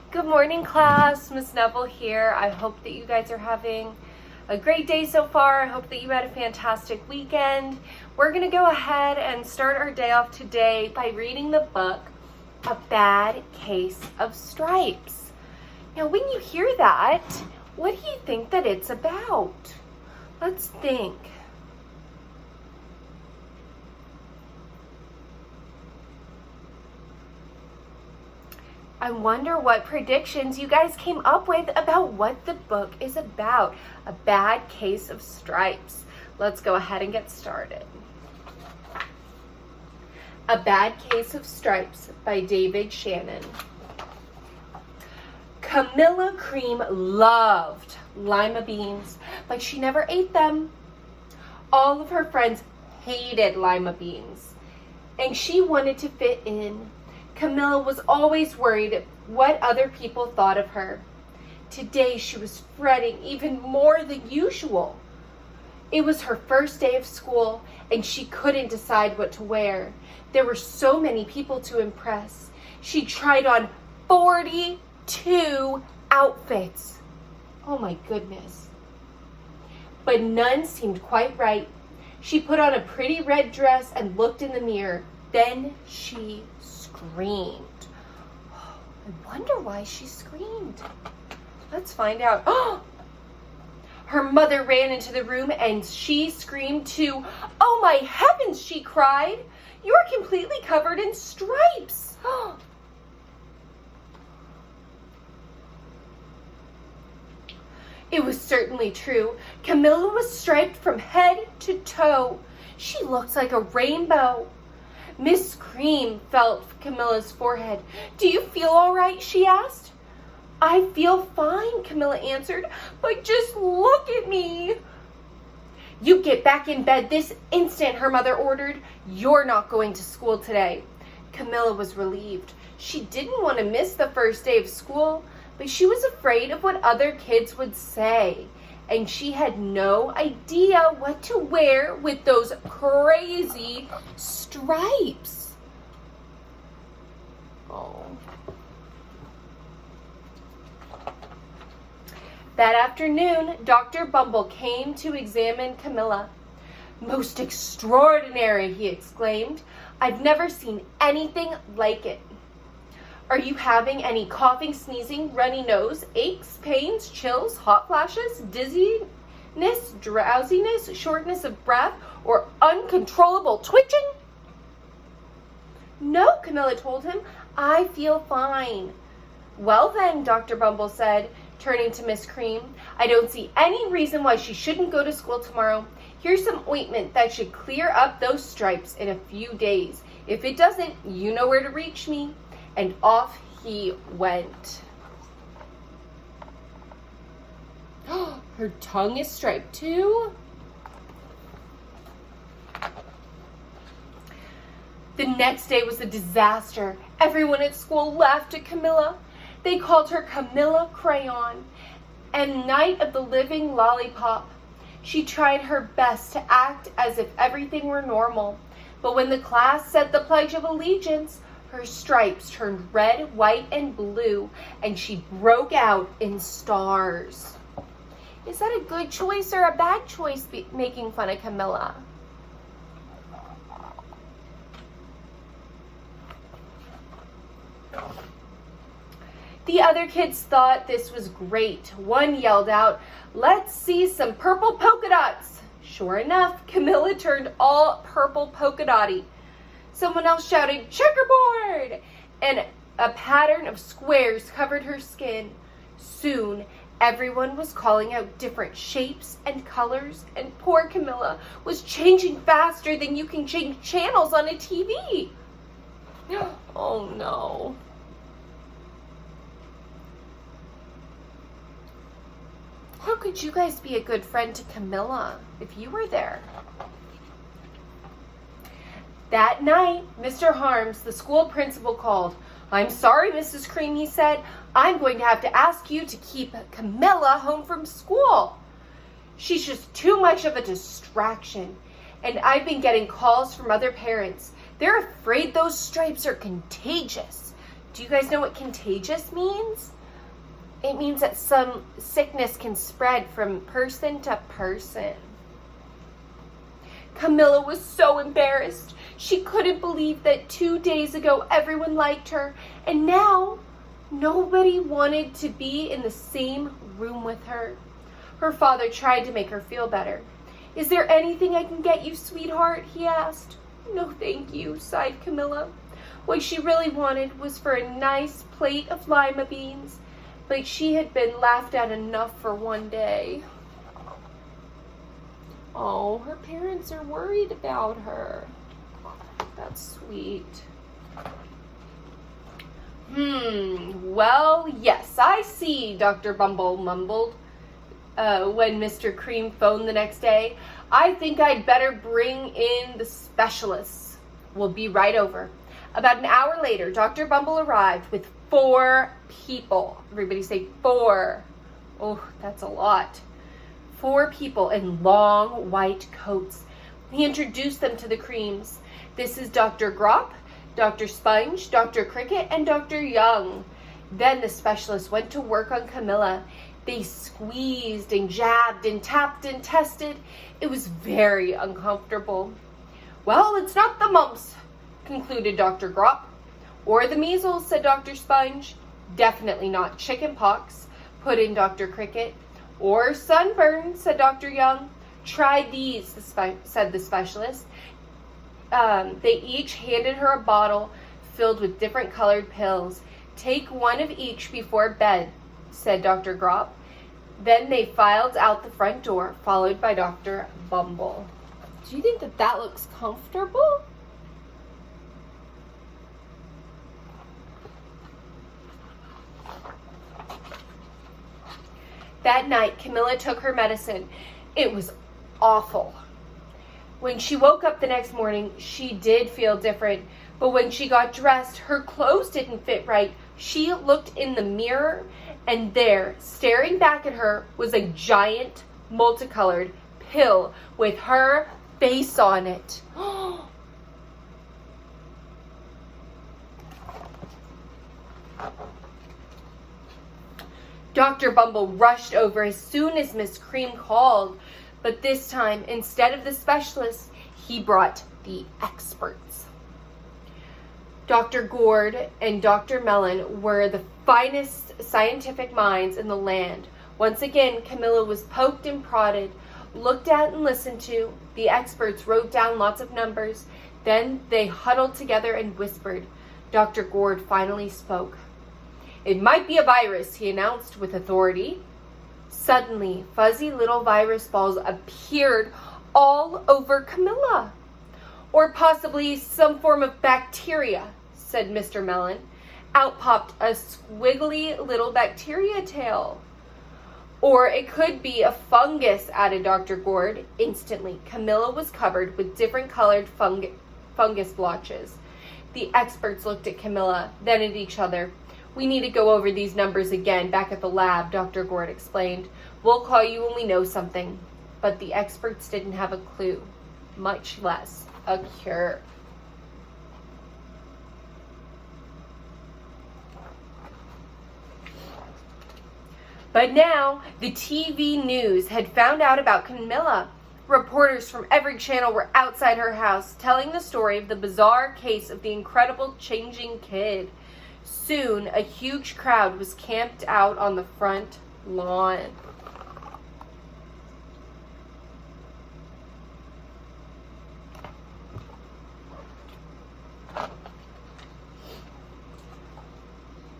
Good morning, class. Miss Neville here. I hope that you guys are having a great day so far. I hope that you had a fantastic weekend. We're going to go ahead and start our day off today by reading the book, A Bad Case of Stripes. Now, when you hear that, what do you think that it's about? Let's think. I wonder what predictions you guys came up with about what the book is about. A Bad Case of Stripes. Let's go ahead and get started. A Bad Case of Stripes by David Shannon. Camilla Cream loved lima beans, but she never ate them. All of her friends hated lima beans, and she wanted to fit in. Camilla was always worried what other people thought of her. Today she was fretting even more than usual. It was her first day of school and she couldn't decide what to wear. There were so many people to impress. She tried on 42 outfits. Oh my goodness. But none seemed quite right. She put on a pretty red dress and looked in the mirror. Then she screamed. I wonder why she screamed. Let's find out. Her mother ran into the room and she screamed too. Oh my heavens, she cried. You're completely covered in stripes. It was certainly true. Camilla was striped from head to toe. She looked like a rainbow. Miss Cream felt Camilla's forehead. Do you feel all right? She asked. I feel fine, Camilla answered, but just look at me. You get back in bed this instant, her mother ordered. You're not going to school today. Camilla was relieved. She didn't want to miss the first day of school, but she was afraid of what other kids would say. And she had no idea what to wear with those crazy stripes. Oh. That afternoon, Dr. Bumble came to examine Camilla. Most extraordinary, he exclaimed. I've never seen anything like it. Are you having any coughing, sneezing, runny nose, aches, pains, chills, hot flashes, dizziness, drowsiness, shortness of breath, or uncontrollable twitching? No, Camilla told him. I feel fine. Well then, Dr. Bumble said, turning to Miss Cream, I don't see any reason why she shouldn't go to school tomorrow. Here's some ointment that should clear up those stripes in a few days. If it doesn't, you know where to reach me. And off he went. Her tongue is striped too. The next day was a disaster. Everyone at school laughed at Camilla. They called her Camilla Crayon and Night of the Living Lollipop. She tried her best to act as if everything were normal. But when the class said the Pledge of Allegiance, her stripes turned red, white, and blue, and she broke out in stars. Is that a good choice or a bad choice, making fun of Camilla? The other kids thought this was great. One yelled out, "Let's see some purple polka dots." Sure enough, Camilla turned all purple polka dotty. Someone else shouted, "Checkerboard!" and a pattern of squares covered her skin. Soon, everyone was calling out different shapes and colors, and poor Camilla was changing faster than you can change channels on a TV. Oh no. How could you guys be a good friend to Camilla if you were there? That night, Mr. Harms, the school principal, called. I'm sorry, Mrs. Cream, he said. I'm going to have to ask you to keep Camilla home from school. She's just too much of a distraction. And I've been getting calls from other parents. They're afraid those stripes are contagious. Do you guys know what contagious means? It means that some sickness can spread from person to person. Camilla was so embarrassed. She couldn't believe that 2 days ago everyone liked her, and now nobody wanted to be in the same room with her. Her father tried to make her feel better. "Is there anything I can get you, sweetheart?" he asked. "No, thank you," sighed Camilla. What she really wanted was for a nice plate of lima beans, but she had been laughed at enough for one day. Oh, her parents are worried about her. That's sweet. Well, yes, I see, Dr. Bumble mumbled when Mr. Cream phoned the next day. "I think I'd better bring in the specialists. We'll be right over." About an hour later, Dr. Bumble arrived with 4 people. Everybody say 4. Oh, that's a lot. 4 people in long white coats. He introduced them to the Creams. "This is Dr. Grop, Dr. Sponge, Dr. Cricket, and Dr. Young." Then the specialist went to work on Camilla. They squeezed and jabbed and tapped and tested. It was very uncomfortable. "Well, it's not the mumps," concluded Dr. Grop. "Or the measles," said Dr. Sponge. "Definitely not chicken pox," put in Dr. Cricket. "Or sunburn," said Dr. Young. "Try these," said the specialist. They each handed her a bottle filled with different colored pills. "Take one of each before bed," said Dr. Grop. Then they filed out the front door, followed by Dr. Bumble. Do you think that that looks comfortable? That night, Camilla took her medicine. It was awful. When she woke up the next morning, she did feel different. But when she got dressed, her clothes didn't fit right. She looked in the mirror, and there, staring back at her, was a giant, multicolored pill with her face on it. Dr. Bumble rushed over as soon as Miss Cream called, but this time, instead of the specialists, he brought the experts. Dr. Gourd and Dr. Mellon were the finest scientific minds in the land. Once again, Camilla was poked and prodded, looked at and listened to. The experts wrote down lots of numbers. Then they huddled together and whispered. Dr. Gourd finally spoke. "It might be a virus," he announced with authority. Suddenly, fuzzy little virus balls appeared all over Camilla. "Or possibly some form of bacteria," said Mr. Mellon. Out popped a squiggly little bacteria tail. "Or it could be a fungus," added Dr. Gourd. Instantly, Camilla was covered with different colored fungus blotches. The experts looked at Camilla, then at each other. "We need to go over these numbers again back at the lab," Dr. Gourd explained. "We'll call you when we know something." But the experts didn't have a clue, much less a cure. But now, the TV news had found out about Camilla. Reporters from every channel were outside her house, telling the story of the bizarre case of the incredible changing kid. Soon, a huge crowd was camped out on the front lawn.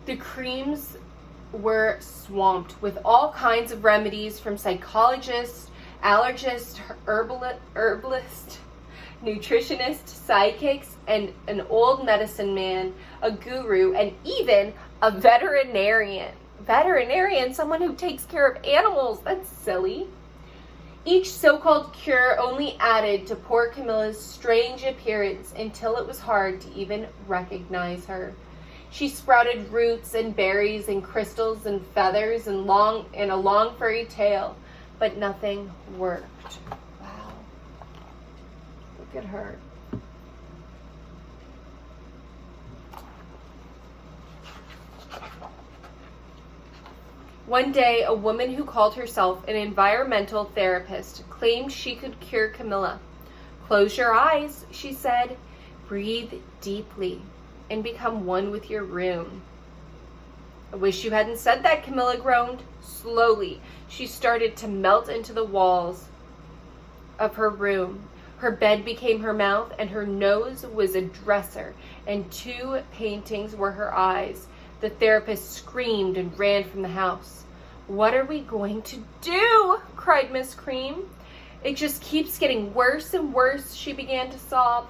The Creams were swamped with all kinds of remedies from psychologists, allergists, herbalists, nutritionists, psychics, and an old medicine man, a guru, and even a veterinarian. Veterinarian, someone who takes care of animals. That's silly. Each so-called cure only added to poor Camilla's strange appearance until it was hard to even recognize her. She sprouted roots and berries and crystals and feathers and a long furry tail, but nothing worked. Wow. Look at her. One day, a woman who called herself an environmental therapist claimed she could cure Camilla. "Close your eyes," she said. "Breathe deeply and become one with your room." "I wish you hadn't said that," Camilla groaned. Slowly, she started to melt into the walls of her room. Her bed became her mouth, and her nose was a dresser, and 2 paintings were her eyes. The therapist screamed and ran from the house. "What are we going to do?" cried Miss Cream. "It just keeps getting worse and worse," she began to sob.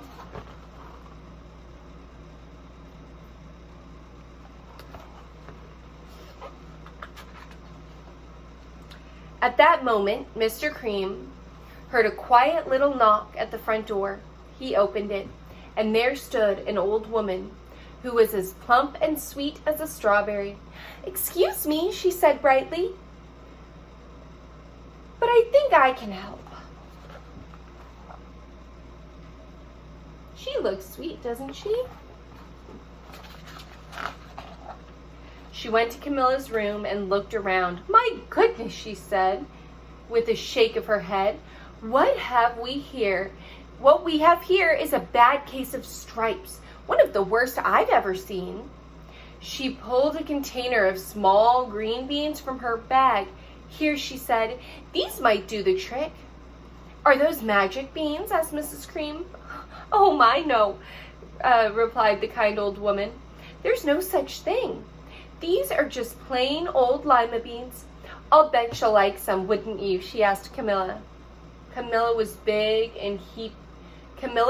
At that moment, Mr. Cream heard a quiet little knock at the front door. He opened it, and there stood an old woman who was as plump and sweet as a strawberry. "Excuse me," she said brightly, "but I think I can help." She looks sweet, doesn't she? She went to Camilla's room and looked around. "My goodness," she said, with a shake of her head. What we have here is a bad case of stripes, one of the worst I've ever seen." She pulled a container of small green beans from her bag. "Here," she said, "these might do the trick." "Are those magic beans?" asked Mrs. Cream. "Oh my, no," replied the kind old woman. "There's no such thing. These are just plain old lima beans. I'll bet you'll like some, wouldn't you?" she asked Camilla. Camilla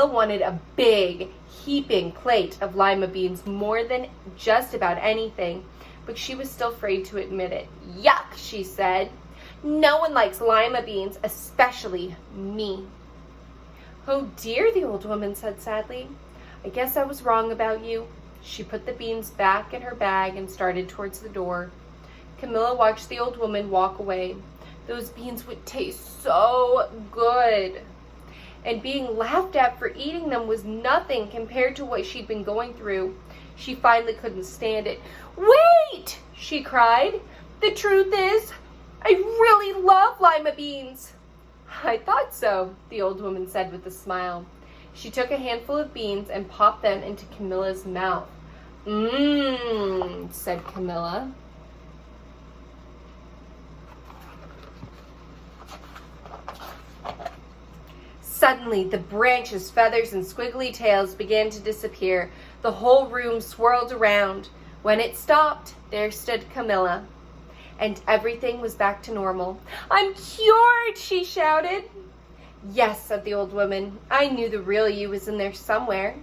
wanted a big, heaping plate of lima beans more than just about anything, but she was still afraid to admit it. "Yuck," she said. "No one likes lima beans, especially me." "Oh dear," the old woman said sadly. "I guess I was wrong about you." She put the beans back in her bag and started towards the door. Camilla watched the old woman walk away. Those beans would taste so good. And being laughed at for eating them was nothing compared to what she'd been going through. She finally couldn't stand it. "Wait!" she cried. "The truth is, I really love lima beans." "I thought so," the old woman said with a smile. She took a handful of beans and popped them into Camilla's mouth. "Mmm," said Camilla. Suddenly, the branches, feathers, and squiggly tails began to disappear. The whole room swirled around. When it stopped, there stood Camilla, and everything was back to normal. "I'm cured!" she shouted. "Yes," said the old woman. "I knew the real you was in there somewhere."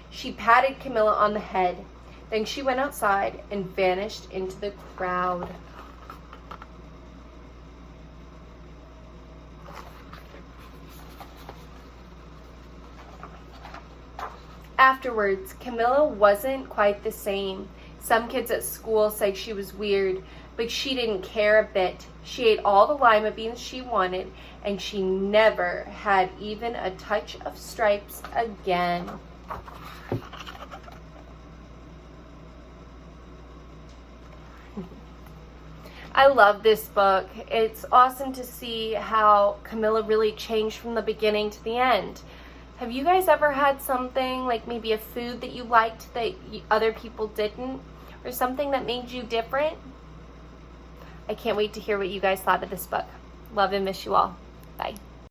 She patted Camilla on the head. Then she went outside and vanished into the crowd. Afterwards, Camilla wasn't quite the same. Some kids at school said she was weird, but she didn't care a bit. She ate all the lima beans she wanted, and she never had even a touch of stripes again. I love this book. It's awesome to see how Camilla really changed from the beginning to the end. Have you guys ever had something, like maybe a food that you liked that other people didn't? Or something that made you different? I can't wait to hear what you guys thought of this book. Love and miss you all. Bye.